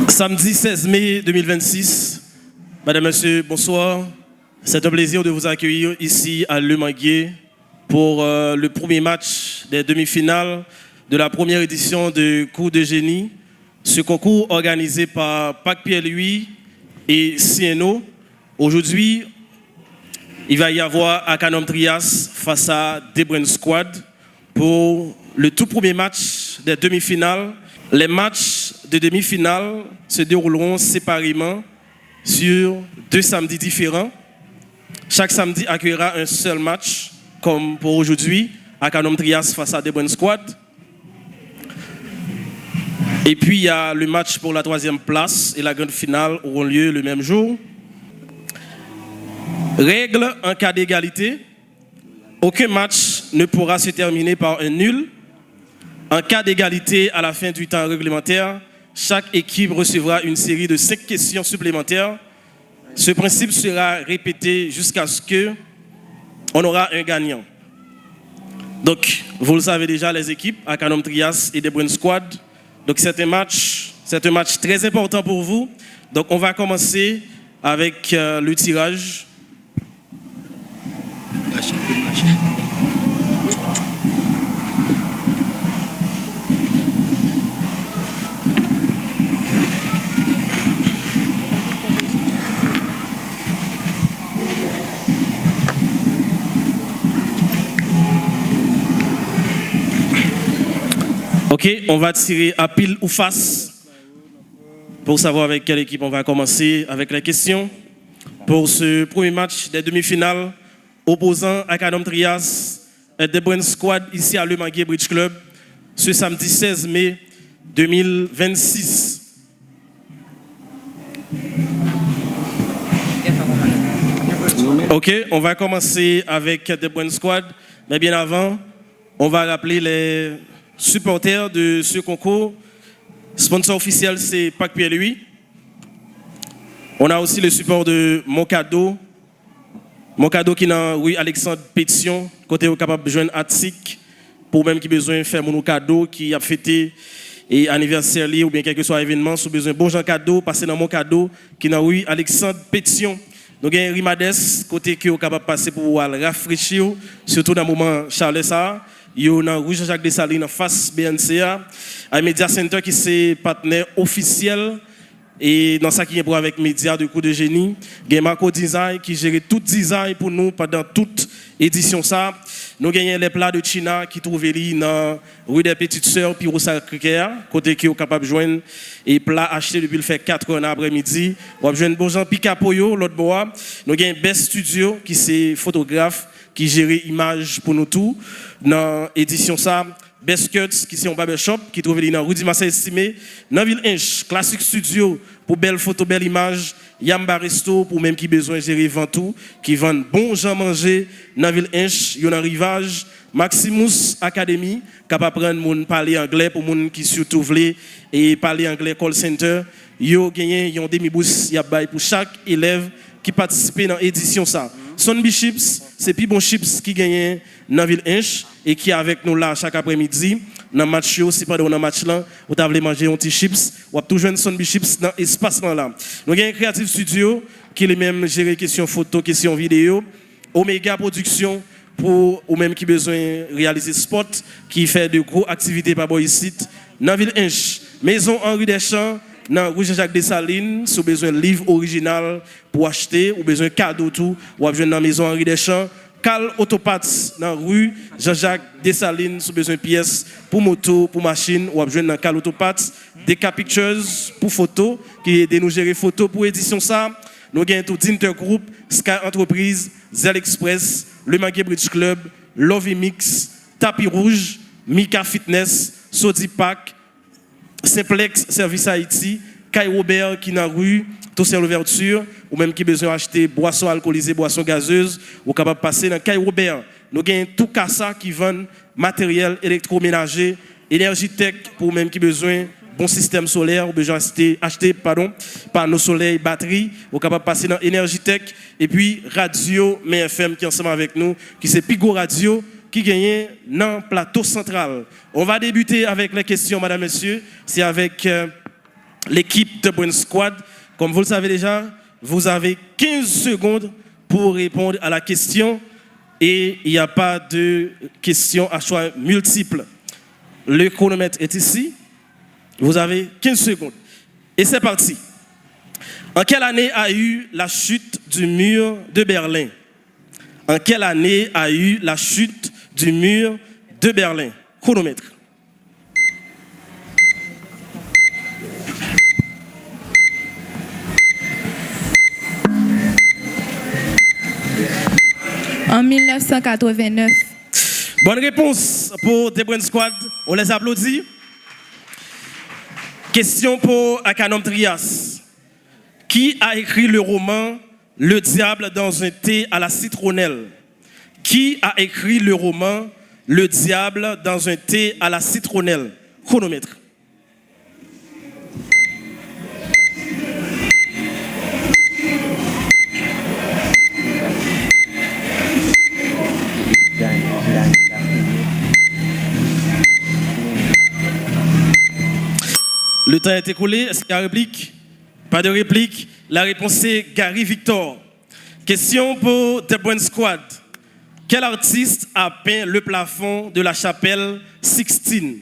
Samedi 16 mai 2026, Madame, Monsieur, bonsoir. C'est un plaisir de vous accueillir ici à Le Manguier pour le premier match des demi-finales de la première édition de Cours de Génie. Ce concours organisé par Pac Pierre-Louis et CNO. Aujourd'hui, il va y avoir Akanom Trias face à Debren Squad pour le tout premier match des demi-finales. Les matchs de demi-finale se dérouleront séparément sur 2 samedis différents. Chaque samedi accueillera un seul match, comme pour aujourd'hui, Akanom Trias face à Debren Squad. Et puis il y a le match pour la 3e place et la grande finale auront lieu le même jour. Règle en cas d'égalité, aucun match ne pourra se terminer par un nul. En cas d'égalité à la fin du temps réglementaire, chaque équipe recevra une série de 5 questions supplémentaires. Ce principe sera répété jusqu'à ce qu'on aura un gagnant. Donc, vous le savez déjà, les équipes, Akanom Trias et Debren Squad. Donc, c'est un match très important pour vous. Donc, on va commencer avec le tirage. Ok, on va tirer à pile ou face pour savoir avec quelle équipe on va commencer avec les questions. Pour ce premier match des demi-finales opposant Akanom Trias et Debren Squad ici à Le Manguier Bridge Club ce samedi 16 mai 2026. Ok, on va commencer avec Debren Squad, mais bien avant, on va rappeler les supporters de ce concours. Sponsor officiel, c'est Pac Pierre-Louis. On a aussi le support de Mon Cadeau. Mon Cadeau qui est dans rue Alexandre Pétion, côté où capable de joindre Attic, pour même qui besoin de faire mon cadeau, qui a fêté et anniversaire ou bien quel que soit événement, si besoin bon Jean Cadeau, passez dans Mon Cadeau, qui est dans rue Alexandre Pétion. Donc il y a un Rimades, côté qui est capable de passer pour rafraîchir, surtout dans le moment Charles ça. Il y a un Rouge Jacques Dessalines en face BNCA, un Media Center qui est partenaire officiel et dans ça qui est pour avec Média de Cours de Génie. Il y a Marco Design qui gère tout design pour nous pendant toute édition ça. Nous gagnons les plats de China qui trouvent dans rue des Petites Sœurs puis au Sacré-Cœur, côté qui est capable de joindre et plats achetés depuis le fait 4 heures après-midi. On va joindre bon Jean Picapoyo l'autre bois. Nous gagnons Best Studio qui c'est photographe qui gère image pour nous tous. Dans l'édition ça, Best Cuts, qui c'est un barbershop, qui trouve dans rue Dimassa Estimé, dans Ville Inch, Classic Studio, pour belles photos, belles images, Yamba Resto, pour même qui besoin de gérer Ventoux, qui vendent bon gens manger, dans Ville Inch, il y a un rivage, Maximus Academy, capable de prendre moun parler anglais pour moun qui surtout veulent et parler anglais call center. Yo gagné yon demi-bourse, y a bail pour chaque élève qui participe dans l'édition ça. Sunby Chips, c'est plus bon chips qui gagne dans Ville Inch et qui est avec nous là chaque après-midi. Dans le match, si pas dans le match là, vous avez manger un petit chips, vous avez toujours Sunby Chips dans l'espace là. Nous avons un Creative Studio qui est même gérer questions photo, questions vidéo. Omega Production pour ou même qui besoin réaliser sport, qui fait de gros activités par ici. Dans Ville Inch, Maison Henri Deschamps. Dans rue Jacques Dessalines, si vous avez besoin de livre original pour acheter, ou besoin de cadeau tout, ou avez besoin dans la maison Henri Deschamps, Cal Autoparts dans rue Jean-Jacques Dessalines, si vous avez besoin de pièces pour moto, pour machine, ou avez besoin dans Cal Autoparts, Deca Pictures pour photo, qui aide nous gérer photo pour édition ça. Nous avons tout Intergroup, Sky Entreprise, Zell Express, Le Manguier Bridge Club, Lovey Mix, Tapis Rouge, Mika Fitness, Sodi Pack, Simplex Service Haïti, Kai Robert qui est dans la rue, tout c'est l'ouverture, ou même qui besoin d'acheter boissons alcoolisées, boissons gazeuses, ou capable de passer dans Kai Robert. Nous avons tout Casa qui vend matériel électroménager, Énergie Tech pour même qui besoin bon système solaire, ou besoin acheter panneaux solaires, batterie, ou capable de passer dans Énergie Tech, et puis Radio MFM qui est ensemble avec nous, qui c'est Pigo Radio, qui gagne dans le plateau central. On va débuter avec les questions, madame, monsieur. C'est avec l'équipe de Brain Squad, comme vous le savez déjà, vous avez 15 secondes pour répondre à la question et il n'y a pas de question à choix multiple. Le chronomètre est ici. Vous avez 15 secondes. Et c'est parti. En quelle année a eu la chute du mur de Berlin? En quelle année a eu la chute du mur de Berlin? Chronomètre. En 1989. Bonne réponse pour The Brain Squad. On les applaudit. Question pour Akanom Trias. Qui a écrit le roman Le diable dans un thé à la citronnelle? Qui a écrit le roman Le diable dans un thé à la citronnelle? Chronomètre. Le temps est écoulé. Est-ce qu'il y a réplique? Pas de réplique. La réponse est Gary Victor. Question pour The Brain Squad. Quel artiste a peint le plafond de la chapelle Sixtine?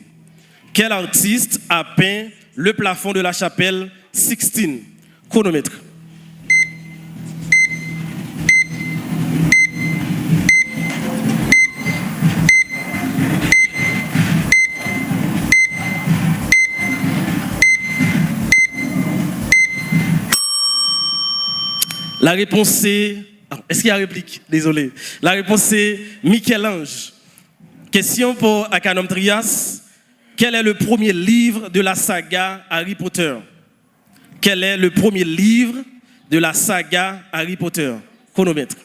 Quel artiste a peint le plafond de la chapelle Sixtine? Chronomètre. La réponse est... Est-ce qu'il y a réplique? Désolé. La réponse est Michel-Ange. Question pour Akanom Trias. Quel est le premier livre de la saga Harry Potter? Quel est le premier livre de la saga Harry Potter? Chronomètre.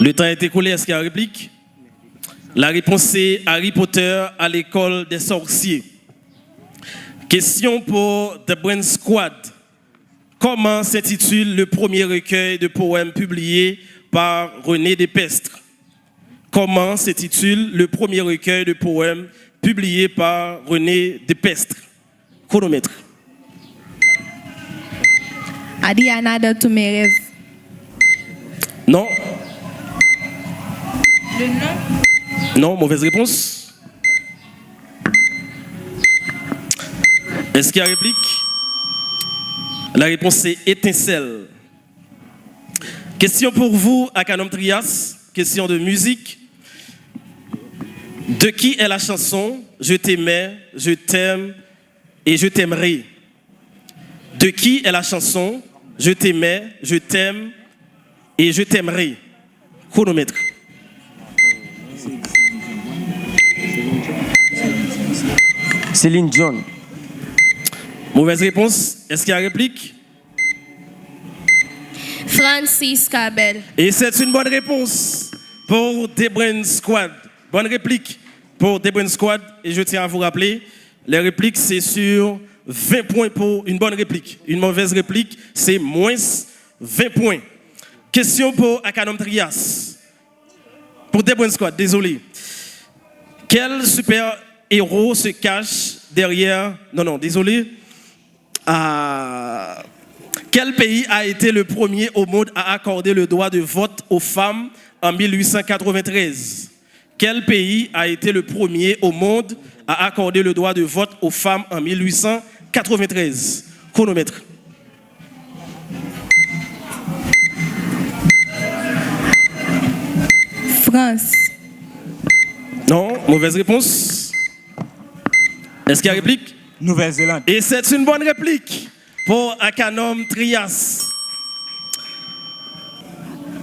Le temps est écoulé, est-ce qu'il y a une réplique? La réponse est Harry Potter à l'école des sorciers. Question pour The Brain Squad. Comment s'intitule le premier recueil de poèmes publié par René Despestre? Comment s'intitule le premier recueil de poèmes publié par René Despestre? Chronomètre. Adiana de tous mes rêves. Non. Le nom? Non, mauvaise réponse. Est-ce qu'il y a réplique? La réponse est étincelle. Question pour vous, Akanom Trias. Question de musique. De qui est la chanson Je t'aimais, je t'aime et je t'aimerai? De qui est la chanson Je t'aimais, je t'aime et je t'aimerai? Chronomètre. Céline Dion. Mauvaise réponse. Est-ce qu'il y a réplique? Francis Cabel. Et c'est une bonne réponse pour The Brain Squad. Bonne réplique pour The Brain Squad. Et je tiens à vous rappeler, les répliques, c'est sur 20 points pour une bonne réplique. Une mauvaise réplique, c'est moins 20 points. Question pour Akanom Trias. Pour The Brain Squad, désolé. Quel super-héros se cache derrière... Non, désolé. Quel pays a été le premier au monde à accorder le droit de vote aux femmes en 1893? Quel pays a été le premier au monde à accorder le droit de vote aux femmes en 1893? Chronomètre. France. Non, mauvaise réponse. Est-ce qu'il y a réplique? Nouvelle-Zélande. Et c'est une bonne réplique pour Akanom Trias.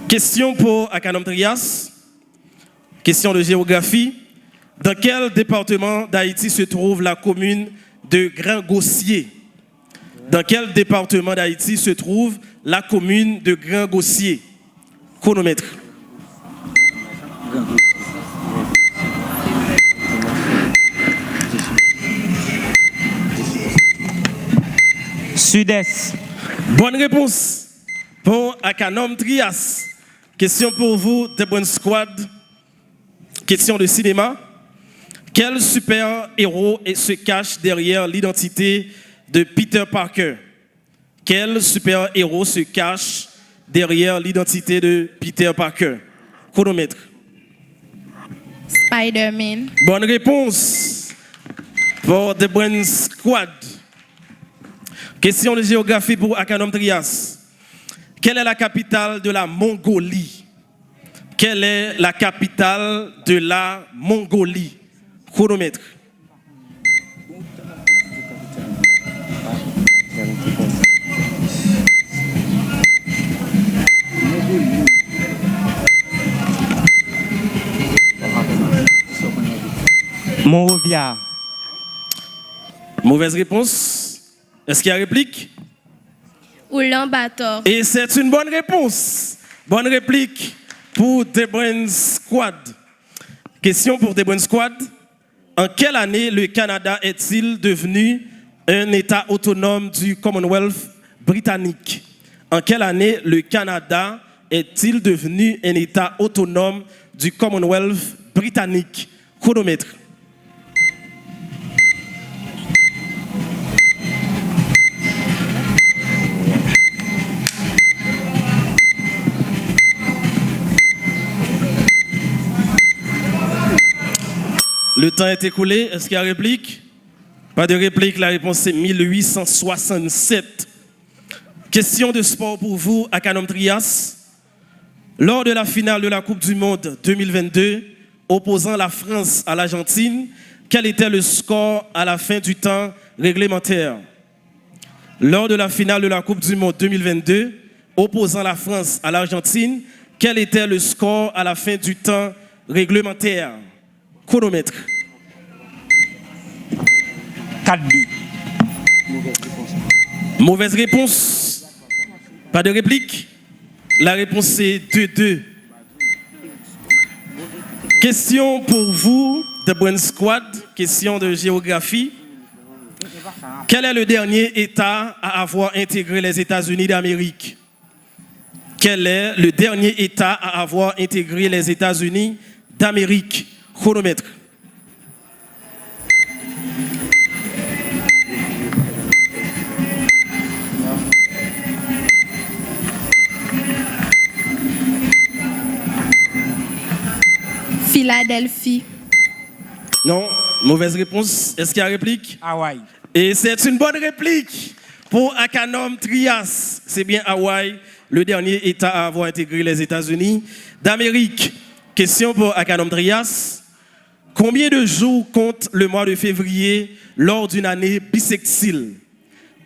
Question pour Akanom Trias. Question de géographie. Dans quel département d'Haïti se trouve la commune de Grand-Gossier? Dans quel département d'Haïti se trouve la commune de Grand-Gossier? Chronomètre. Sud-Est. Bonne réponse pour Akanom Trias. Question pour vous, The Bonne Squad. Question de cinéma. Quel super-héros se cache derrière l'identité de Peter Parker? Quel super-héros se cache derrière l'identité de Peter Parker? Chronomètre. Spider-Man. Bonne réponse pour The Bonne Squad. Question de géographie pour Akanom Trias. Quelle est la capitale de la Mongolie? Quelle est la capitale de la Mongolie? Chronomètre. Monrovia. Mauvaise réponse. Est-ce qu'il y a réplique? Ulaanbaatar. Et c'est une bonne réponse. Bonne réplique pour The Brain Squad. Question pour The Brain Squad. En quelle année le Canada est-il devenu un État autonome du Commonwealth britannique? En quelle année le Canada est-il devenu un État autonome du Commonwealth britannique? Chronomètre. Le temps est écoulé. Est-ce qu'il y a réplique? Pas de réplique. La réponse est 1867. Question de sport pour vous, Akanom Trias. Lors de la finale de la Coupe du Monde 2022, opposant la France à l'Argentine, quel était le score à la fin du temps réglementaire? Lors de la finale de la Coupe du Monde 2022, opposant la France à l'Argentine, quel était le score à la fin du temps réglementaire? Chronomètre. 4-2. Mauvaise réponse. Pas de réplique. La réponse est 2-2. Question pour vous, The Brain Squad. Question de géographie. Quel est le dernier État à avoir intégré les États-Unis d'Amérique? Quel est le dernier État à avoir intégré les États-Unis d'Amérique? Chronomètre. Philadelphie. Non, mauvaise réponse. Est-ce qu'il y a réplique? Hawaï. Et c'est une bonne réplique pour Akanom Trias. C'est bien Hawaï, le dernier État à avoir intégré les États-Unis d'Amérique. Question pour Akanom Trias. Combien de jours compte le mois de février lors d'une année bissextile?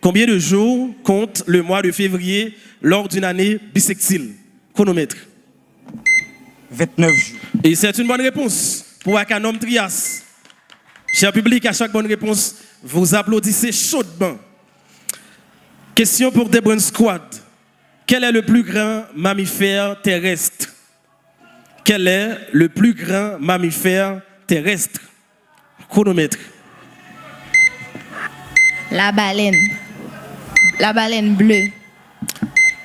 Combien de jours compte le mois de février lors d'une année bissextile? Chronomètre. 29 jours. Et c'est une bonne réponse pour Akanom Trias. Cher public, à chaque bonne réponse, vous applaudissez chaudement. Question pour The Brain Squad. Quel est le plus grand mammifère terrestre? Quel est le plus grand mammifère terrestre? Chronomètre. La baleine. La baleine bleue.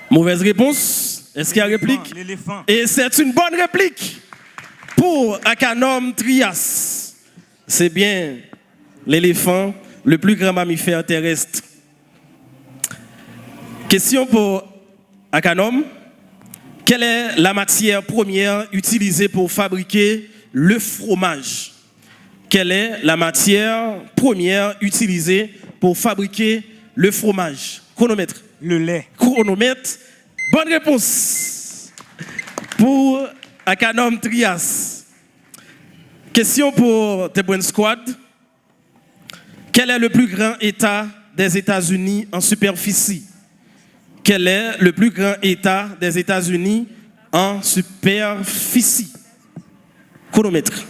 Mauvaise réponse. Est-ce qu'il y a réplique? L'éléphant. Et c'est une bonne réplique pour Akanom Trias. C'est bien l'éléphant, le plus grand mammifère terrestre. Question pour Akanom. Quelle est la matière première utilisée pour fabriquer le fromage? Quelle est la matière première utilisée pour fabriquer le fromage? Chronomètre. Le lait. Chronomètre. Bonne réponse pour Akanom Trias. Question pour The Brain Squad. Quel est le plus grand État des États-Unis en superficie? Quel est le plus grand État des États-Unis en superficie? Chronomètre.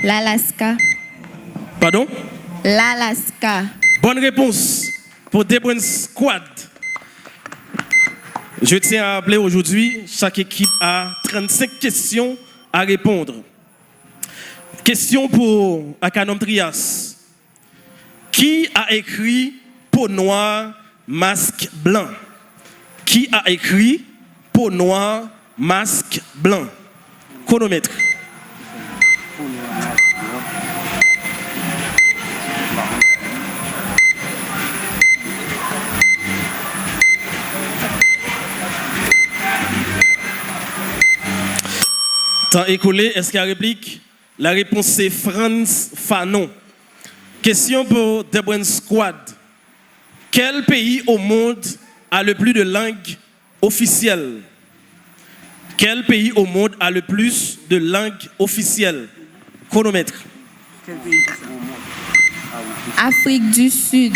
L'Alaska. Pardon? L'Alaska. Bonne réponse pour The Brain Squad. Je tiens à rappeler aujourd'hui, chaque équipe a 35 questions à répondre. Question pour Akanom Trias. Qui a écrit Peau noire, masque blanc? Qui a écrit Peau noire, masque blanc? Chronomètre. Temps écoulé, est-ce qu'il y a réplique? La réponse c'est Franz Fanon. Question pour Debren Squad. Quel pays au monde a le plus de langues officielles? Quel pays au monde a le plus de langues officielles? Chronomètre. Afrique du Sud.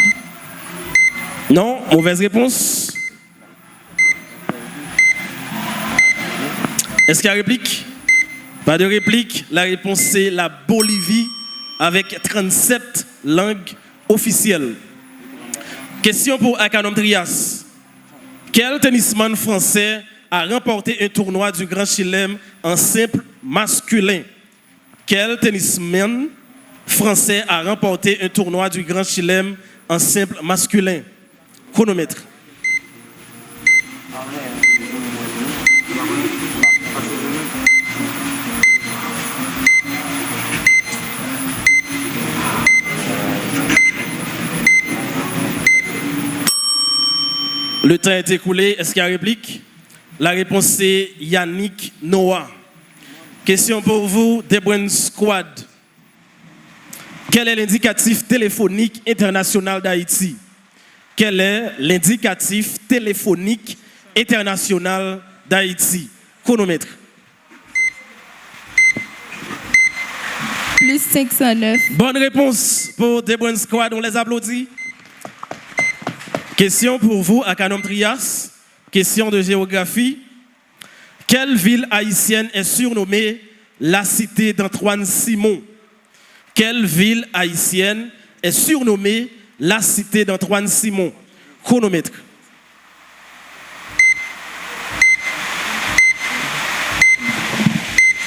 Non, mauvaise réponse. Est-ce qu'il y a réplique? Pas de réplique. La réponse c'est la Bolivie avec 37 langues officielles. Question pour Akanom Trias. Quel tennisman français a remporté un tournoi du Grand Chelem en simple masculin? Quel tennisman français a remporté un tournoi du Grand Chelem en simple masculin? Chronomètre. Le temps est écoulé. Est-ce qu'il y a réplique? La réponse c'est Yannick Noah. Question pour vous, Debren Squad. Quel est l'indicatif téléphonique international d'Haïti? Quel est l'indicatif téléphonique international d'Haïti? Chronomètre. Plus 509. Bonne réponse pour Debren Squad. On les applaudit. Question pour vous, Akanom Trias. Question de géographie. Quelle ville haïtienne est surnommée la cité d'Antoine Simon? Quelle ville haïtienne est surnommée la cité d'Antoine Simon? Chronomètre.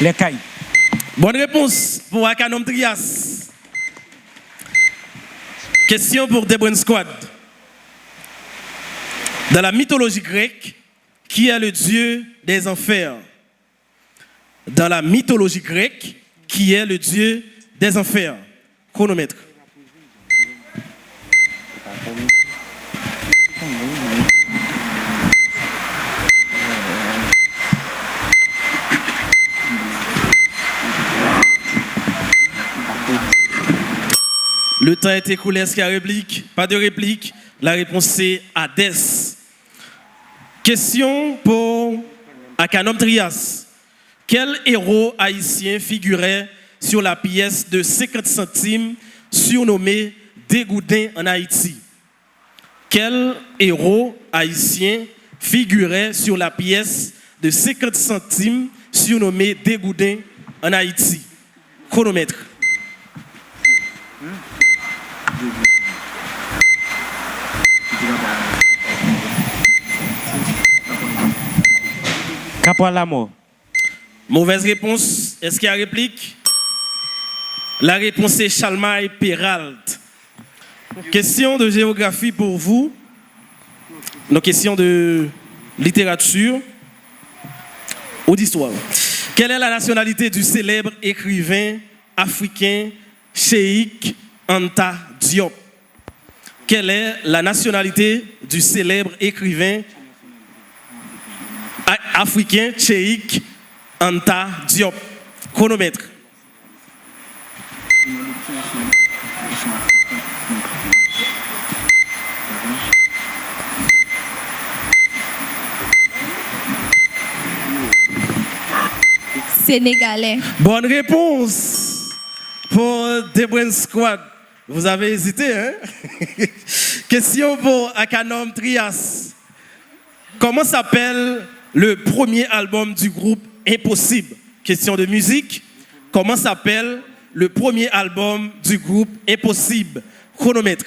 Les Cailles. Bonne réponse pour Akanom Trias. Question pour Debren Squad. Dans la mythologie grecque, qui est le dieu des enfers? Dans la mythologie grecque, qui est le dieu des enfers? Chronomètre. Le temps est écoulé. Est-ce qu'il y a réplique? Pas de réplique. La réponse c'est Hadès. Question pour Akanom Trias. Quel héros haïtien figurait sur la pièce de 50 centimes surnommée Dégoudin en Haïti? Quel héros haïtien figurait sur la pièce de 50 centimes surnommée Dégoudin en Haïti? Chronomètre. Capois la mort. Mauvaise réponse. Est-ce qu'il y a réplique? La réponse est Chalmaille Peralt. Question de géographie pour vous. Nos questions de littérature ou d'histoire. Quelle est la nationalité du célèbre écrivain africain Cheikh Anta Diop? Quelle est la nationalité du célèbre écrivain africain Cheikh Anta Diop? Chronomètre. Sénégalais. Bonne réponse pour Debren Squad. Vous avez hésité, hein? Question pour Akanom Trias. Comment s'appelle le premier album du groupe Impossible? Question de musique. Comment s'appelle le premier album du groupe Impossible? Chronomètre.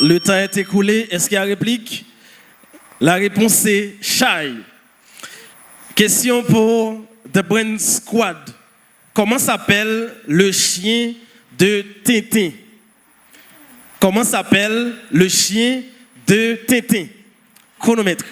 Le temps est écoulé. Est-ce qu'il y a réplique? La réponse est Chai. Question pour The Brain Squad. Comment s'appelle le chien de Tintin? Comment s'appelle le chien de Tintin? Chronomètre.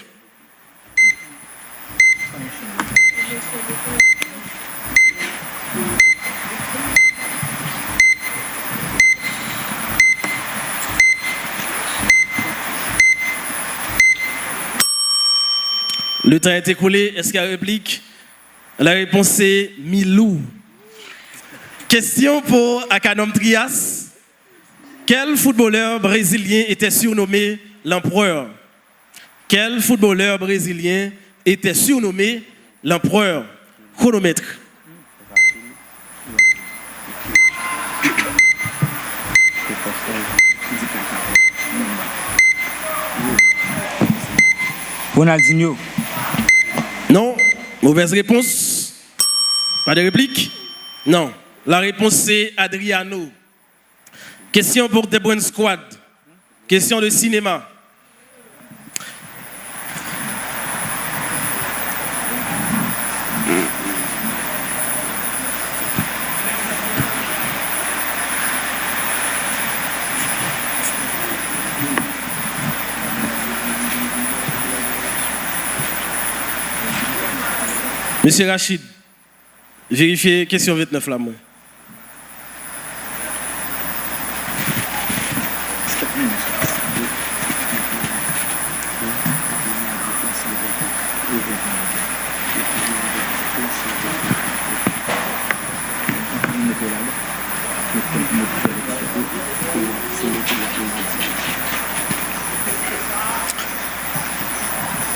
Le temps est écoulé. Est-ce qu'il y a réplique? La réponse est Milou. Question pour Akanom Trias. Quel footballeur brésilien était surnommé l'empereur? Quel footballeur brésilien était surnommé l'empereur? Chronomètre. Ronaldinho. Non. Mauvaise réponse. Pas de réplique? Non. La réponse c'est Adriano. Question pour The Brain Squad. Question de cinéma. Monsieur Rachid, vérifiez question 29 là, moi.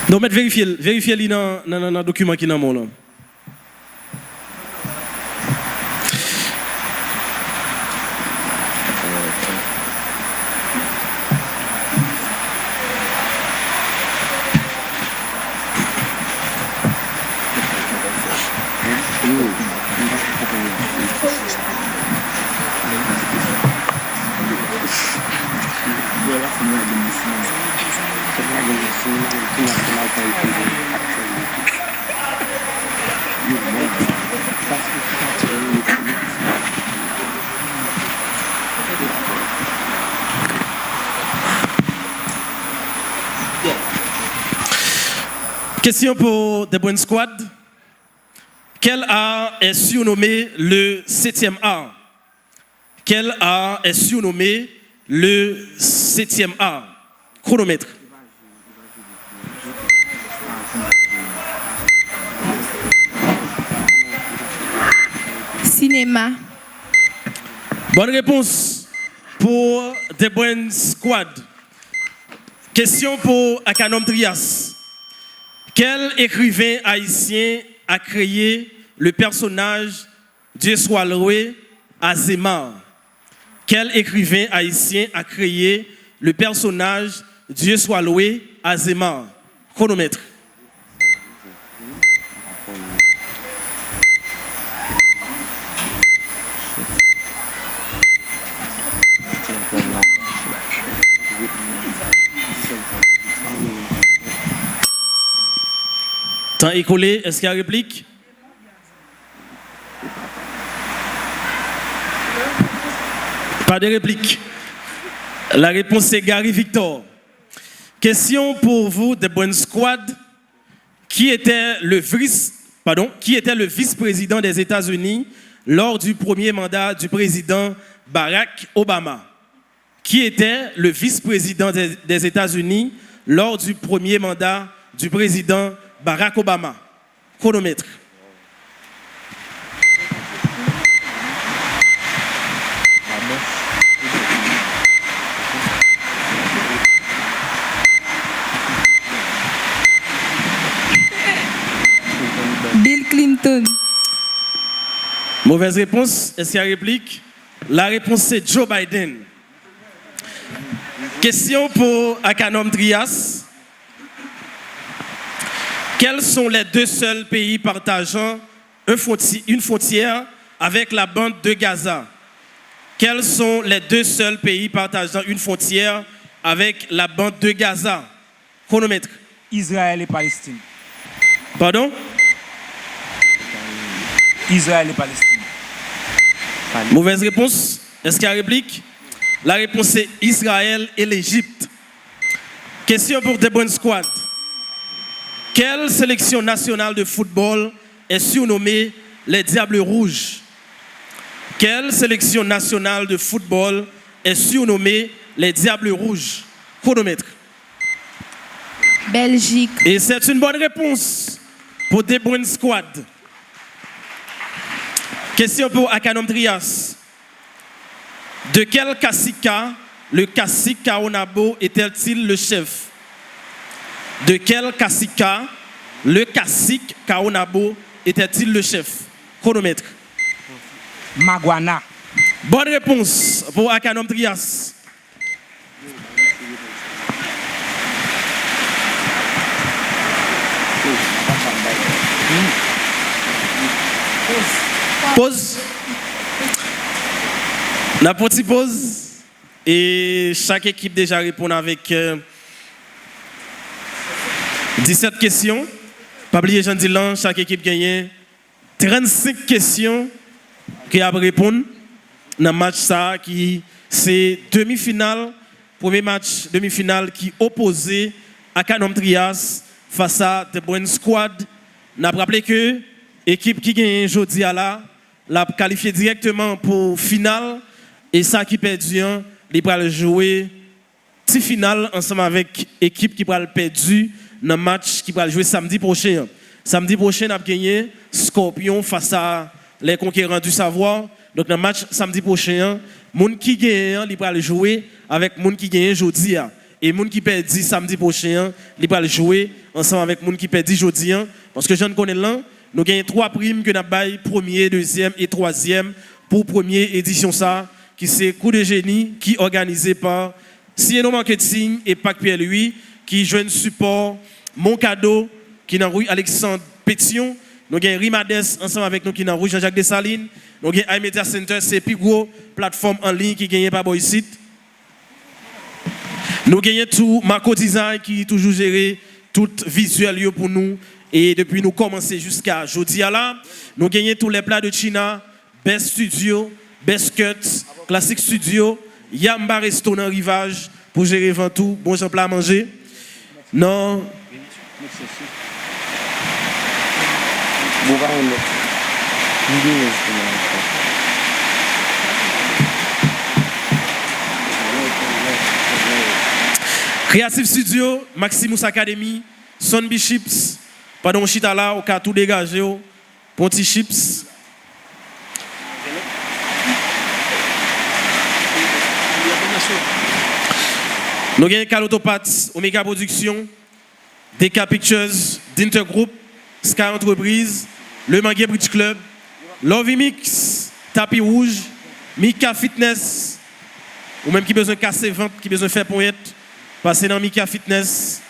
Donc, vérifiez dans le document qui est dans mon nom. Question pour The Brain Squad. Quel art est surnommé le 7e art? Quel art est surnommé le 7e art? Chronomètre. Cinéma. Bonne réponse pour The Brain Squad. Question pour Akanom Trias. Quel écrivain haïtien a créé le personnage Dieu soit loué Azémar? Quel écrivain haïtien a créé le personnage Dieu soit loué Azémar? Chronomètre. Temps écoulé, est-ce qu'il y a réplique? Pas de réplique. La réponse c'est Gary Victor. Question pour vous, The Brain Squad. Qui était le vice-président des États-Unis lors du premier mandat du président Barack Obama? Qui était le vice-président des États-Unis lors du premier mandat du président Barack Obama? Chronomètre. Bill Clinton. Mauvaise réponse. Est-ce qu'il y a réplique? La réponse c'est Joe Biden. Question pour Akanom Trias. Quels sont les deux seuls pays partageant une frontière avec la bande de Gaza? Quels sont les deux seuls pays partageant une frontière avec la bande de Gaza? Chronomètre. Israël et Palestine. Pardon? Israël et Palestine. Mauvaise réponse. Est-ce qu'il y a réplique? La réponse est Israël et l'Égypte. Question pour The Bonne Squad. Quelle sélection nationale de football est surnommée les Diables Rouges? Quelle sélection nationale de football est surnommée les Diables Rouges? Chronomètre. Belgique. Et c'est une bonne réponse pour The Bonne Squad. Question pour Akanom Trias. De quel cacique le cacique Kaonabo était-il le chef? De quel cacique le cacique Kaonabo était-il le chef? Chronomètre. Maguana. Bonne réponse pour Akanom Trias. Pause. La petite pause. Et chaque équipe déjà répond avec 17 questions. Pas oublier, Jean Dylan, chaque équipe gagne 35 questions qui a répondre dans le match ça qui c'est demi-finale, premier match demi-finale qui opposé à Kanom Trias face à The Bonne Squad. N'a rappelé que l'équipe qui gagne aujourd'hui à l'a qualifié directement pour finale et ça qui perdu il va jouer petit finale ensemble avec l'équipe qui va perdu dans le match qui va jouer samedi prochain. Samedi prochain, on a gagné Scorpion face à les conquérants du savoir. Donc dans le match samedi prochain, moun qui gagne, il va jouer avec moun qui gagne aujourd'hui et moun qui perdu samedi prochain, il va jouer ensemble avec moun qui perdu aujourd'hui parce que je ne connais là, nous gagnons 3 primes que nous avons premier, deuxième et troisième pour première édition ça qui c'est Coup de Génie qui est organisé par Cieno Marketing et Pac Pierre-Louis qui joignent support Mon Cadeau qui est dans rue Alexandre Pétion. Nous avons Rimades ensemble avec nous qui est dans rue Jean-Jacques Dessalines. Nous avons iMedia Center, c'est plus gros plateforme en ligne qui gagne par Boycite. Nous avons tout Marco Design qui toujours géré tout visuel pour nous et depuis nous commencer jusqu'à aujourd'hui là, nous avons tous les plats de China, Best Studio, Best Cut, Classic Studio, Yamba Resto dans Rivage pour gérer tout, bon plat à manger. Non. Creative Studio, Maximus Academy, Sunby Chips, pendant chita là, au cas tout dégagé, Ponty Chips. Nous avons Calotopats, Omega Productions, DK Pictures, d'Intergroup, Sky Entreprise, Le Manguier Bridge Club, Lovey Mix, Tapis Rouge, Mika Fitness, ou même qui besoin de casser vente, qui besoin de faire pointe, passer dans Mika Fitness.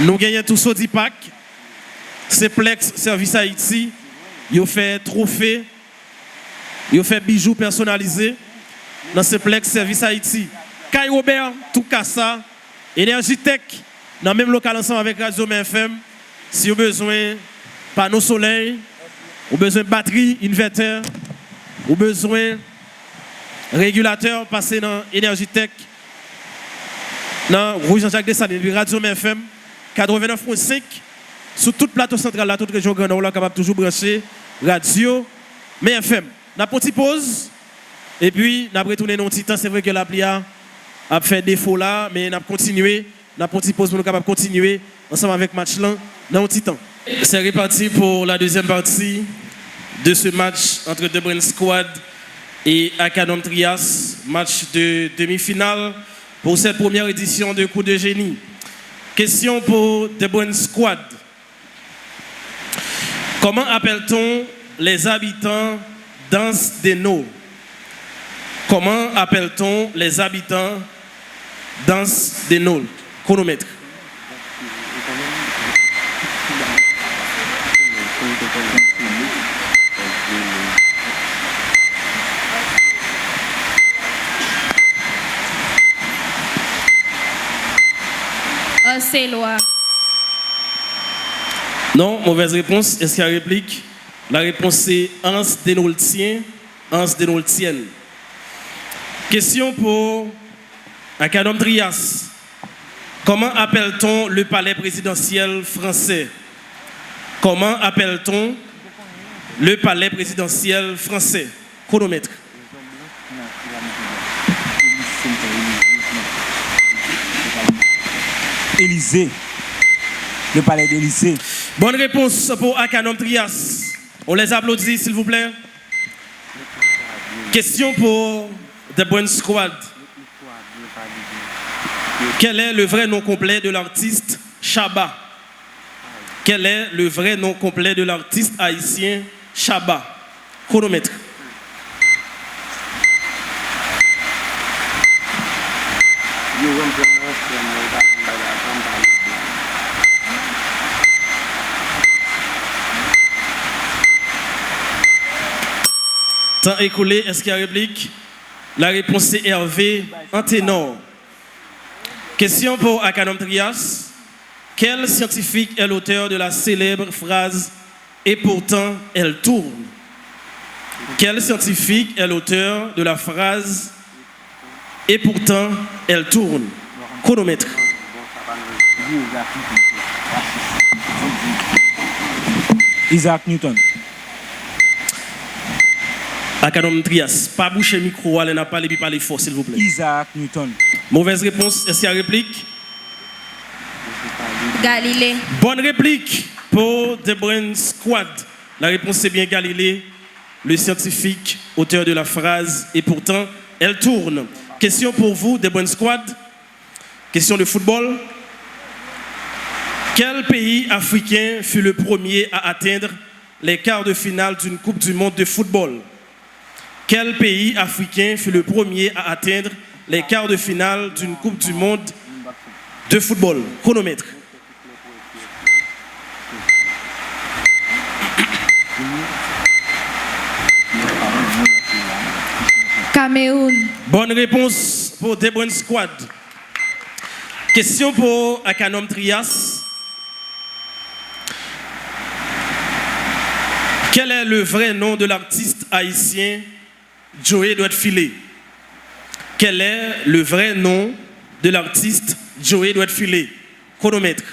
Nous gagnons tout Sodi Pack, Seplex Service Haïti, ils fait trophée, ils fait bijoux personnalisés dans Seplex Service Haïti. Kai Robert, tout Kassa, Energitech, dans le même local ensemble avec Radio FM. Si vous avez besoin de panneaux soleil, vous avez besoin de batterie, inverteur, vous avez besoin de régulateur, passez dans Energitech, dans Rouge Jean-Jacques Dessalines, Radio FM, 89.5, sur toute plateau central, la toute région Grand Nord, là, capable toujours brancher Radio FM. Nous avons une petite pause, et puis nous avons retourné dans le petit temps. C'est vrai que l'appli a fait défaut là, mais nous avons continué. Nous avons une petite pause pour nous capables continuer ensemble avec match là dans un petit temps. C'est reparti pour la deuxième partie de ce match entre The Bonne Squad et Akanom Trias, match de demi-finale pour cette première édition de Coup de Génie. Question pour The Bonne Squad. Comment appelle-t-on les habitants d'Anse des Naux? Comment appelle-t-on les habitants d'Anse des Naux? Chronomètre. Lancelot. Non, mauvaise réponse. Est-ce qu'il y a réplique? La réponse c'est Hans Denoltien. Hans Denoltien. Question pour Akanom Trias. Comment appelle-t-on le palais présidentiel français? Comment appelle-t-on le palais présidentiel français? Chronomètre. Élysée. Le palais d'Élysée. Bonne réponse pour Akanom Trias. On les applaudit, s'il vous plaît. Question pour The Brain Squad. Quel est le vrai nom complet de l'artiste Chaba? Quel est le vrai nom complet de l'artiste haïtien Chaba? Chronomètre. Temps écoulé, est-ce qu'il y a réplique? La réponse c'est Hervé Anténor. Question pour Akanom Trias. Quel scientifique est l'auteur de la célèbre phrase « Et pourtant, elle tourne » Quel scientifique est l'auteur de la phrase « Et pourtant, elle tourne » Chronomètre. Isaac Newton. Akanom Trias, pas boucher le micro, elle n'a pas les parler fort, s'il vous plaît. Isaac Newton. Mauvaise réponse, est-ce qu'il y a réplique? Galilée. Bonne réplique pour The Brain Squad. La réponse c'est bien Galilée, le scientifique, auteur de la phrase « Et pourtant, elle tourne ». Question pour vous, The Brain Squad. Question de football. Quel pays africain fut le premier à atteindre les quarts de finale d'une Coupe du Monde de football? Quel pays africain fut le premier à atteindre les quarts de finale d'une Coupe du Monde de football? Chronomètre. Cameroun. Bonne réponse pour The Brain Squad. Question pour Akanom Trias. Quel est le vrai nom de l'artiste haïtien Joey doit filer? Quel est le vrai nom de l'artiste Joey doit filer? Chronomètre.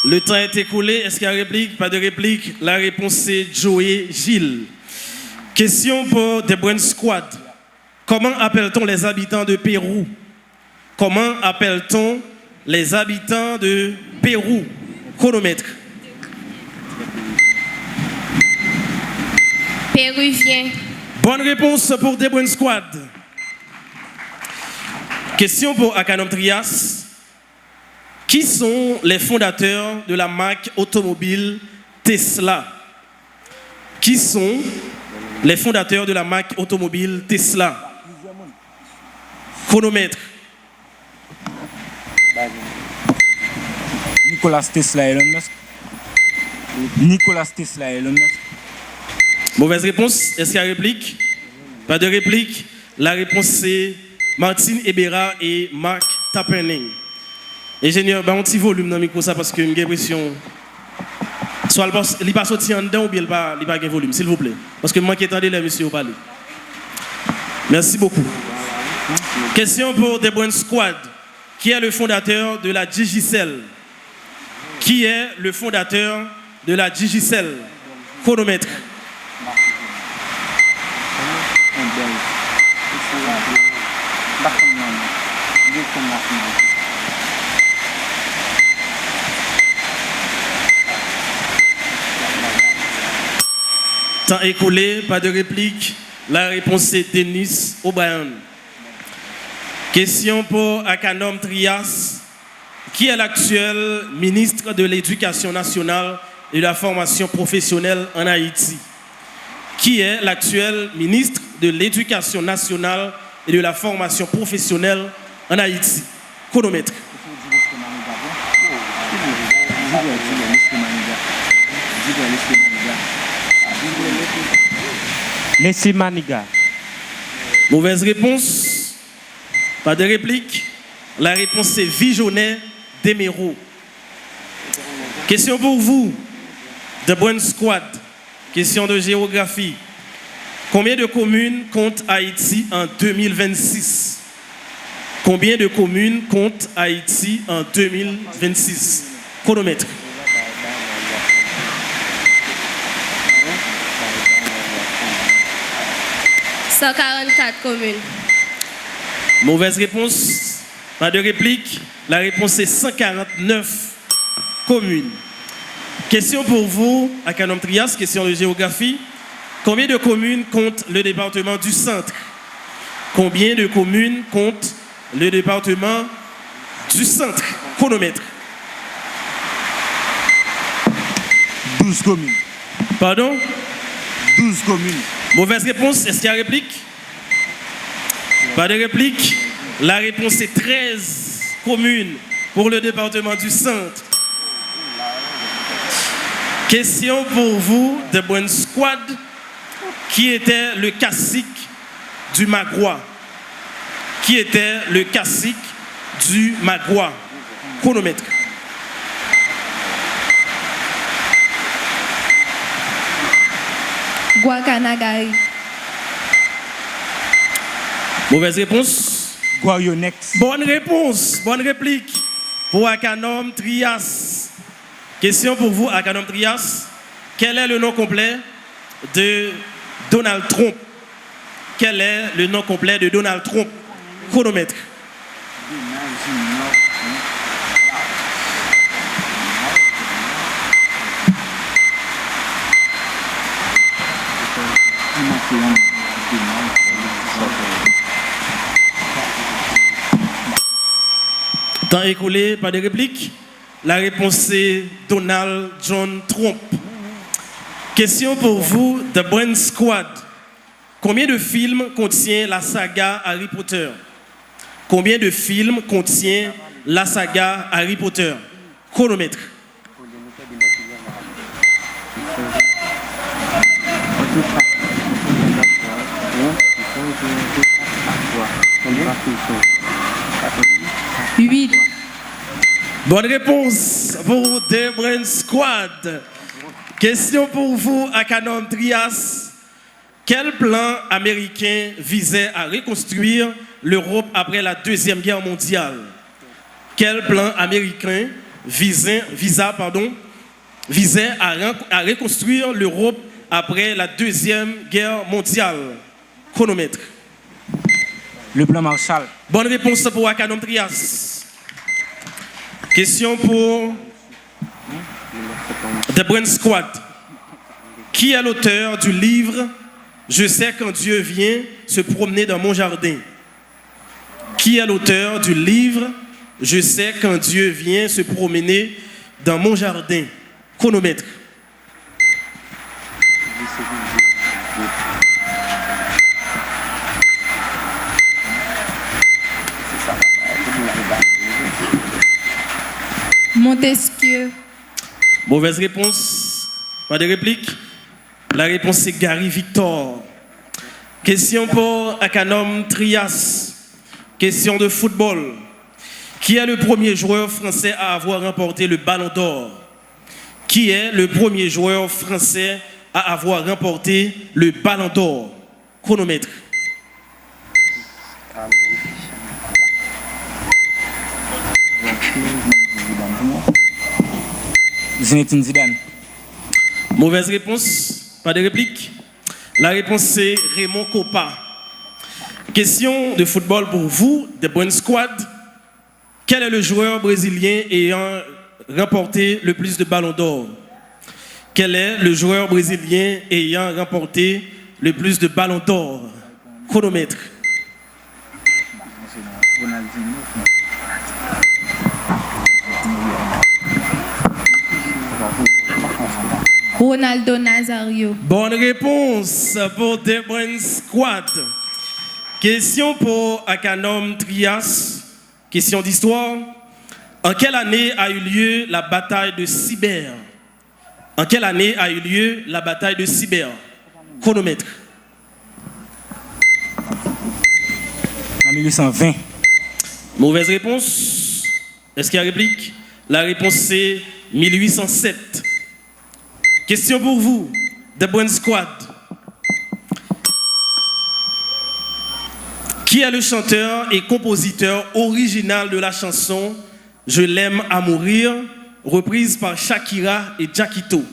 Le temps est écoulé. Est-ce qu'il y a réplique? Pas de réplique. La réponse c'est Joey Gilles. Question pour The Brain Squad. Comment appelle-t-on les habitants de Pérou? Comment appelle-t-on les habitants de Pérou? Chronomètre. Péruvien. Bonne réponse pour The Brain Squad. Question pour Akanom Trias. Qui sont les fondateurs de la marque automobile Tesla? Qui sont les fondateurs de la marque automobile Tesla? Chronomètre. Nicolas Tesla, Elon Musk. Nicolas Tesla, Elon Musk. Mauvaise réponse. Est-ce qu'il y a réplique? Pas de réplique. La réponse c'est Martin Ebera et Mark Taperning. Ingénieur, un petit volume dans le micro ça parce que j'ai l'impression soit il pas sorti en dedans ou bien il pas gain volume, s'il vous plaît. Parce que moi qui attendais les messieurs parler. Merci beaucoup. Question pour The Brain Squad. Qui est le fondateur de la Digicel? Qui est le fondateur de la Digicel? Chronomètre. Temps écoulé, pas de réplique. La réponse c'est Denis O'Brien. Question pour Akanom Trias. Qui est l'actuel ministre de l'Éducation nationale et de la formation professionnelle en Haïti? Qui est l'actuel ministre de l'Éducation nationale et de la formation professionnelle en Haïti? Chronomètre. Leslie Maniga. Mauvaise réponse. Pas de réplique. La réponse c'est Vijonnet Desméreaux. Question pour vous. The Brain Squad. Question de géographie. Combien de communes compte Haïti en 2026? Combien de communes compte Haïti en 2026? Chronomètre. « 144 communes. Mauvaise réponse. Pas de réplique. La réponse est 149 communes. Question pour vous, Akanom Trias, question de géographie. Combien de communes compte le département du Centre? Combien de communes compte le département du Centre? Chronomètre. 12 communes. Pardon? 12 communes. Mauvaise réponse. Est-ce qu'il y a réplique? Pas de réplique. La réponse est 13 communes pour le département du Centre. Question pour vous, The Brain Squad. Qui était le cacique du Magua? Qui était le cacique du Magua? Chronomètre. Guacanagari. Mauvaise réponse. Guayonex. Bonne réponse. Bonne réplique pour Akanom Trias. Question pour vous, Akanom Trias. Quel est le nom complet de Donald Trump? Quel est le nom complet de Donald Trump? Chronomètre. Temps écoulé, pas de réplique. La réponse est Donald John Trump. Question pour vous, The Brain Squad. Combien de films contient la saga Harry Potter? Combien de films contient la saga Harry Potter? Chronomètre. Huit. Bonne réponse pour The Brain Squad. Question pour vous, Akanom Trias. Quel plan américain visait à reconstruire l'Europe après la Deuxième Guerre mondiale? Quel plan américain visait à reconstruire l'Europe après la Deuxième Guerre mondiale? Chronomètre. Le plan Marshall. Bonne réponse pour Akanom Trias. Question pour The Brain Squad. Qui est l'auteur du livre Je sais quand Dieu vient se promener dans mon jardin? Qui est l'auteur du livre Je sais quand Dieu vient se promener dans mon jardin? Chronomètre. Montesquieu. Mauvaise réponse. Pas de réplique. La réponse c'est Gary Victor. Question pour Akanom Trias. Question de football. Qui est le premier joueur français à avoir remporté le Ballon d'Or? Qui est le premier joueur français à avoir remporté le Ballon d'Or? Chronomètre. Zinedine Zidane. Mauvaise réponse. Pas de réplique. La réponse c'est Raymond Kopa. Question de football pour vous, The Brain Squad. Quel est le joueur brésilien ayant remporté le plus de ballons d'or? Quel est le joueur brésilien ayant remporté le plus de ballons d'or? Chronomètre. Ronaldo Nazario. Bonne réponse pour The Brain Squad. Question pour Akanom Trias. Question d'histoire. En quelle année a eu lieu la bataille de Sibère? En quelle année a eu lieu la bataille de Sibère? Chronomètre. En 1820. Mauvaise réponse. Est-ce qu'il y a réplique? La réponse c'est 1807. Question pour vous, The Brain Squad. Qui est le chanteur et compositeur original de la chanson Je l'aime à mourir, reprise par Shakira et Jackito?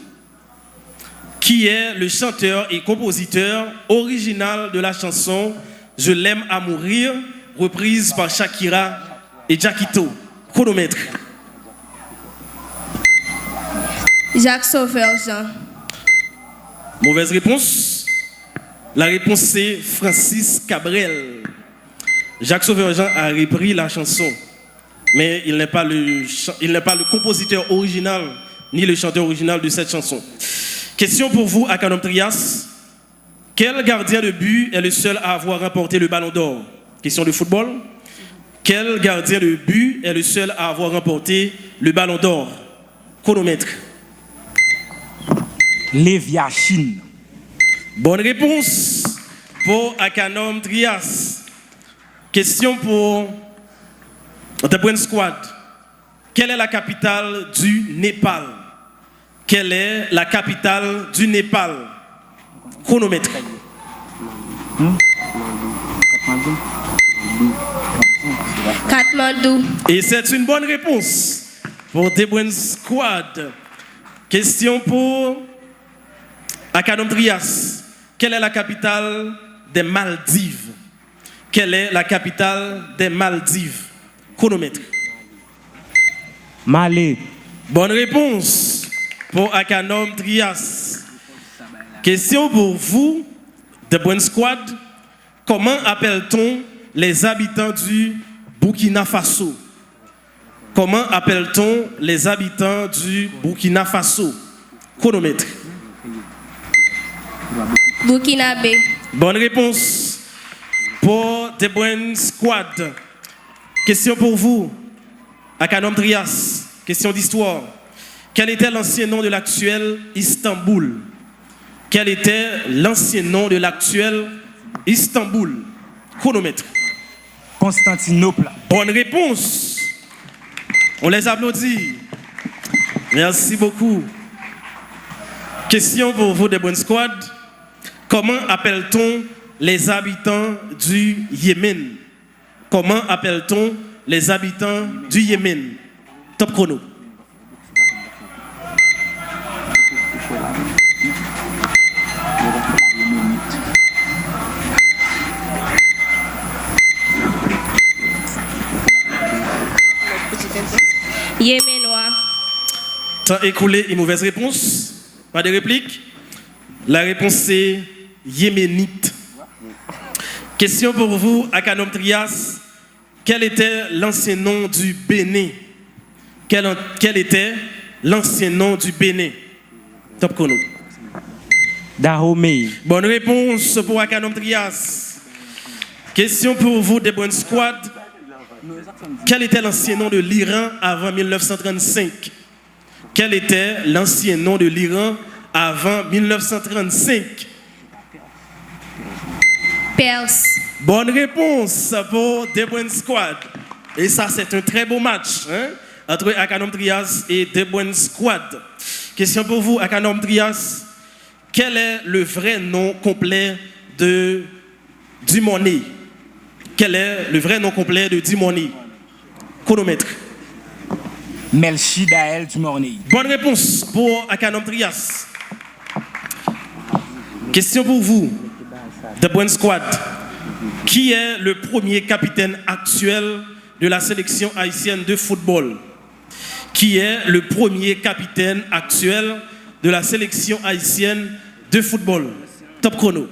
Qui est le chanteur et compositeur original de la chanson Je l'aime à mourir, reprise par Shakira et Jackito? Chronomètre. Jacques Sauveur-Jean. Mauvaise réponse. La réponse c'est Francis Cabrel. Jacques Sauveur-Jean a repris la chanson, mais il n'est pas le compositeur original ni le chanteur original de cette chanson. Question pour vous, Akanom Trias. Quel gardien de but est le seul à avoir remporté le Ballon d'Or? Question de football. Quel gardien de but est le seul à avoir remporté le Ballon d'Or? Chronomètre. Léviachine. Bonne réponse pour Akanom Trias. Question pour The Brain Squad. Quelle est la capitale du Népal? Quelle est la capitale du Népal? Chronomètre. Katmandou. Et c'est une bonne réponse pour The Brain Squad. Question pour Akanom Trias. Quelle est la capitale des Maldives? Quelle est la capitale des Maldives? Chronomètre. Malé. Bonne réponse pour Akanom Trias. Question pour vous, The Brain Squad. Comment appelle-t-on les habitants du Burkina Faso? Comment appelle-t-on les habitants du Burkina Faso? Chronomètre. Burkinabé. Bonne réponse pour The Brain Squad. Question pour vous, Akanom Trias. Question d'histoire. Quel était l'ancien nom de l'actuel Istanbul? Quel était l'ancien nom de l'actuel Istanbul? Chronomètre. Constantinople. Bonne réponse. On les applaudit. Merci beaucoup. Question pour vous, The Brain Squad. Comment appelle-t-on les habitants du Yémen? Comment appelle-t-on les habitants du Yémen? Top chrono. Yémenois. Temps écoulé et mauvaise réponse. Pas de réplique. La réponse c'est Yéménite. Question pour vous, Akanom Trias. Quel était l'ancien nom du Bénin? Quel était l'ancien nom du Bénin? Top chrono. Dahomey. Bonne réponse pour Akanom Trias. Question pour vous, The Brain Squad. Quel était l'ancien nom de l'Iran avant 1935? Quel était l'ancien nom de l'Iran avant 1935? Perse. Bonne réponse pour The Brain Squad. Et ça, c'est un très beau match entre Akanom Trias et The Brain Squad. Question pour vous, Akanom Trias. Quel est le vrai nom complet de Dumornay? Quel est le vrai nom complet de Dumornay? Chronomètre. Melchidaël Dumornay. Bonne réponse pour Akanom Trias. Question pour vous, The Brain Squad. Qui est le premier capitaine actuel de la sélection haïtienne de football? Qui est le premier capitaine actuel de la sélection haïtienne de football? Top chrono.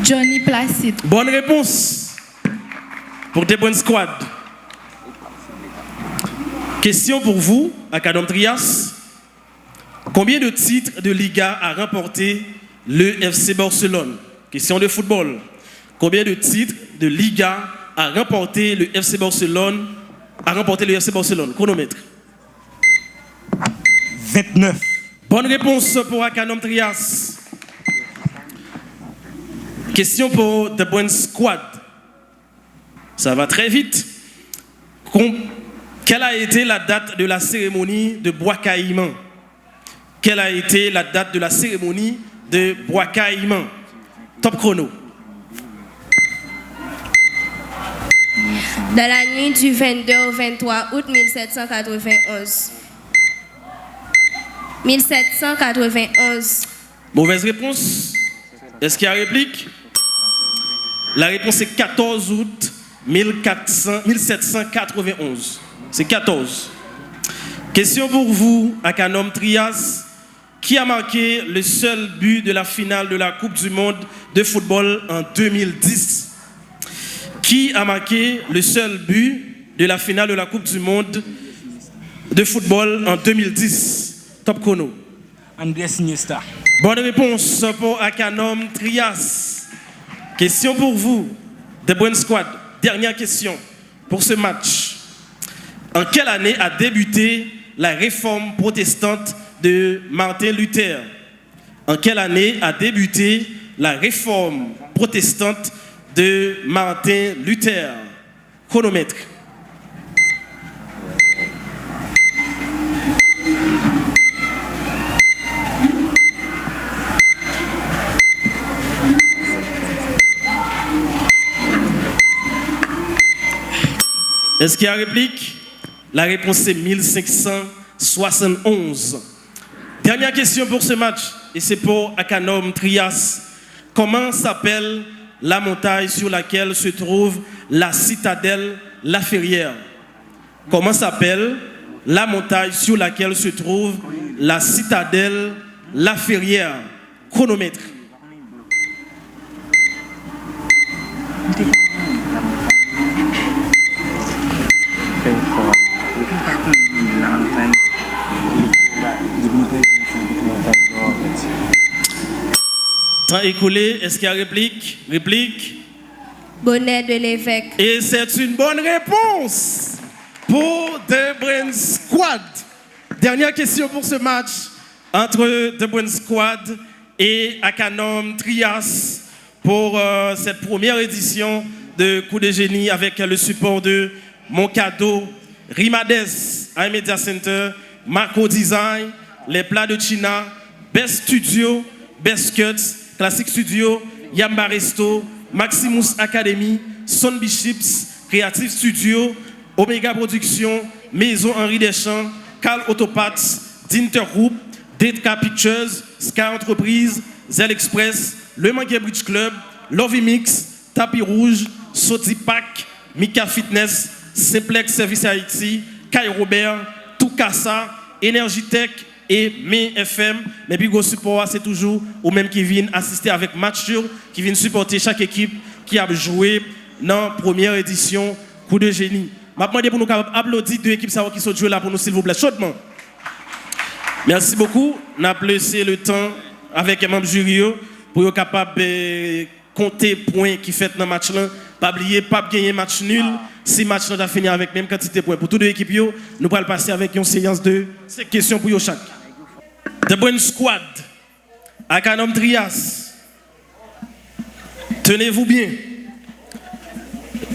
Johnny Placide. Bonne réponse pour The Brain Squad. Question pour vous, Akanom Trias. Combien de titres de Liga a remporté le FC Barcelone? Question de football. Combien de titres de Liga a remporté le FC Barcelone? Chronomètre. 29. Bonne réponse pour Akanom Trias. Question pour The Brand Squad. Ça va très vite. Quelle a été la date de la cérémonie de bois caïman? Quelle a été la date de la cérémonie de bois caïman? Top chrono. Dans la nuit du 22 au 23 août 1791. 1791. Mauvaise réponse. Est-ce qu'il y a réplique? La réponse est 14 août 1791. C'est 14. Question pour vous, Akanom Trias. Qui a marqué le seul but de la finale de la Coupe du Monde de football en 2010? Qui a marqué le seul but de la finale de la Coupe du Monde de football en 2010? Top chrono. Andrés Iniesta. Bonne réponse pour Akanom Trias. Question pour vous, The Brand Squad. Dernière question pour ce match. En quelle année a débuté la réforme protestante de Martin Luther? En quelle année a débuté la réforme protestante de Martin Luther? Chronomètre. Est-ce qu'il y a réplique? La réponse est 1571. Dernière question pour ce match, et c'est pour Akanom Trias. Comment s'appelle la montagne sur laquelle se trouve la citadelle La Ferrière? Comment s'appelle la montagne sur laquelle se trouve la citadelle La Ferrière? Chronomètre. Temps écoulé, est-ce qu'il y a réplique? Réplique? Bonnet de l'évêque. Et c'est une bonne réponse pour The Brand Squad. Dernière question pour ce match entre The Brand Squad et Akanom Trias pour cette première édition de Coup de Génie avec le support de Mon Cadeau, Rimades, iMedia Center, Marco Design, les plats de China, Best Studio, Best Cuts, Classic Studio, Yamba Resto, Maximus Academy, Son Biships, Creative Studio, Omega Productions, Maison Henri Deschamps, Carl Autopats, Dinter Group, Detka Pictures, Sky Entreprise, Zell Express, Le Manguet Bridge Club, Lovey Mix, Tapis Rouge, Soti Pack, Mika Fitness, Simplex Service Haïti, Kai Robert, Toukassa, Energitech et Mai FM. Mais puis, gros support, c'est toujours ou même qui viennent assister avec match, qui viennent supporter chaque équipe qui a joué dans la première édition Coup de Génie. Je vais demander pour nous applaudir deux équipes qui sont jouées là pour nous, s'il vous plaît, chaudement. Merci beaucoup. On a laissé le temps avec les membres du jury pour être capable de compter points qui fait dans le match là. Pas oublier, pas gagner match nul. Si match là a fini avec même quantité de points pour toutes les équipes, nous allons passer avec une séance de 5 questions pour chaque. The Brand Squad, Akanom Trias, tenez-vous bien.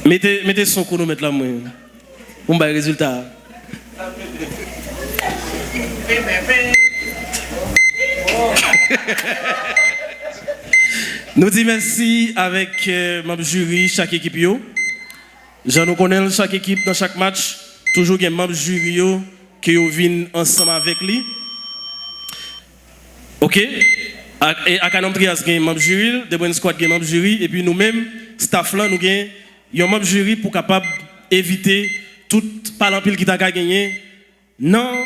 Mettez son chronomètre là, moi. On va le résultat. Nous disons merci avec membre jury, chaque équipe. Je nous connais chaque équipe dans chaque match. Toujours il y a membre jury qui viennent ensemble avec lui. Ok? Et Akanom Trias gagne membre jury, The Brand Squad gagne membre jury, et puis nous-mêmes, staff là, nous gagnons un membre jury pour capable éviter tout palampil qui t'a gagné dans le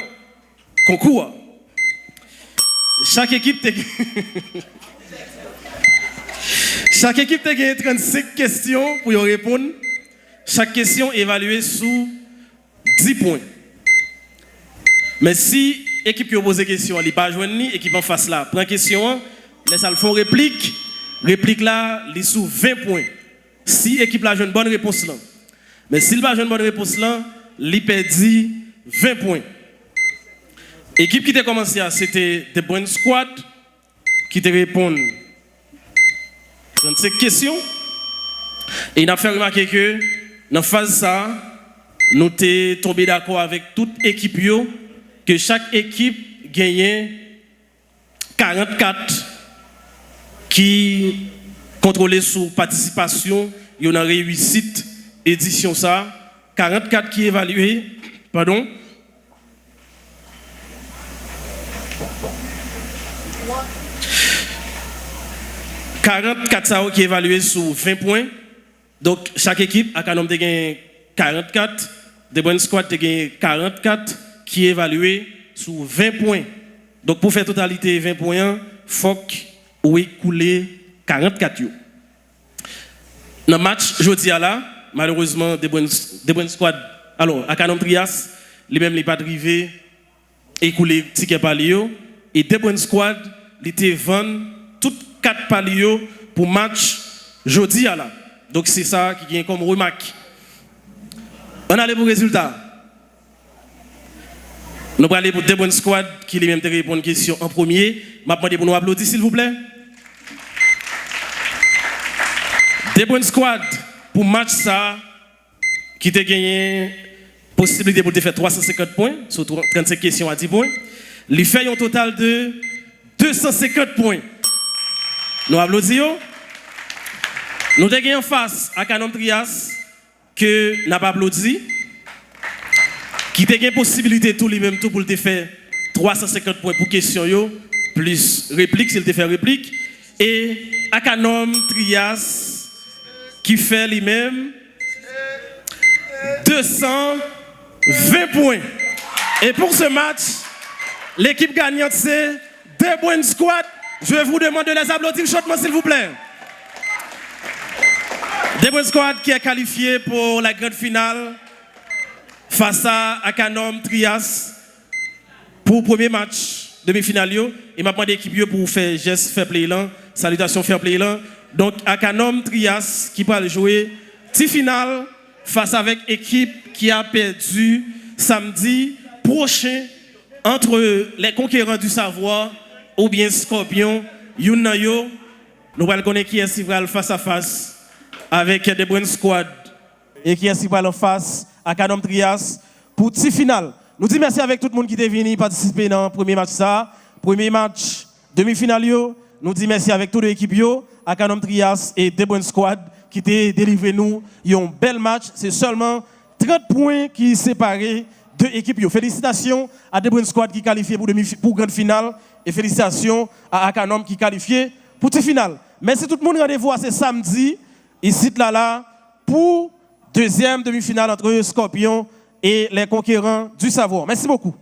concours. Chaque équipe Chaque équipe a gagné 35 questions pour y répondre. Chaque question est évaluée sous 10 points. Mais si l'équipe qui a posé question, elle n'est pas joigne ni, l'équipe en face là, prend question, laisse le font réplique. Réplique là, elle est sous 20 points. si l'équipe a une bonne réponse là. Mais s'il n'a pas une bonne réponse là, il perdit 20 points. L'équipe qui a commencé, c'était The Brain Squad qui te répond 35 questions. Et il a fait remarquer que dans la phase ça, nous sommes tombés d'accord avec toute équipe que chaque équipe gagnait 44 qui contrôlaient sous participation, il y a une réussite édition ça, 44 qui évaluaient, pardon. « 44 qui évalué sur 20 points. Donc, chaque équipe a quand même gagné 44. The Brain Squad a gagné 44 qui évalué sur 20 points. Donc, pour faire totalité 20 points, il faut qu'on écoule 44. Dans le match, jeudi à là, malheureusement, The Brain Squad, alors, à Canon Trias, lui-même, il n'est pas arrivé écouler ticket palio. Et The Brain Squad, il était vendu toutes 4 palio pour match jeudi à là. Donc, c'est ça qui vient comme remarque. On a les bons résultats. Nous allons aller pour The Brain Squad qui lui-même te répond une question en premier. Je vais demander pour nous applaudir, s'il vous plaît. The Brain Squad pour match ça qui t'a gagné possibilité pour te faire 350 points sur 35 questions à 10 points. Il fait un total de 250 points. Nous applaudissons. Nous avons gagné en face à Canon Trias que n'a pas applaudi. Qui t'a gagné possibilité tout lui-même tout pour te faire 350 points pour question yo, plus réplique s'il te fait réplique. Et à Canon Trias qui fait lui-même 220 points. Et pour ce match, l'équipe gagnante c'est The Brain Squad. Je vous demande de les applaudir chaudement s'il vous plaît. The Brain Squad qui est qualifié pour la grande finale face à Akanom Trias pour le premier match demi-finale. Et maintenant l'équipe pour faire geste fair play là, salutations fair play là. Donc Akanom Trias qui va jouer petit finale face avec équipe qui a perdu samedi prochain entre les conquérants du savoir ou bien Scorpion, Yunayo. Nous allons connaître qui est qui va face à face avec The Brain Squad et qui est qui va en face à Canom Trias pour petit final. Nous disons merci avec tout le monde qui est venu participer dans le premier match ça, premier match demi-finale. Nous disons merci avec toute l'équipe à Canom Trias et The Brain Squad qui t'a délivré nous un bel match. C'est seulement 30 points qui séparent deux équipes. Félicitations à The Brain Squad qui est qualifié pour grande finale et félicitations à Akanom qui est qualifié pour petit finale. Merci tout le monde, rendez-vous c'est samedi ici là pour deuxième demi-finale entre Scorpion et les conquérants du savoir. Merci beaucoup.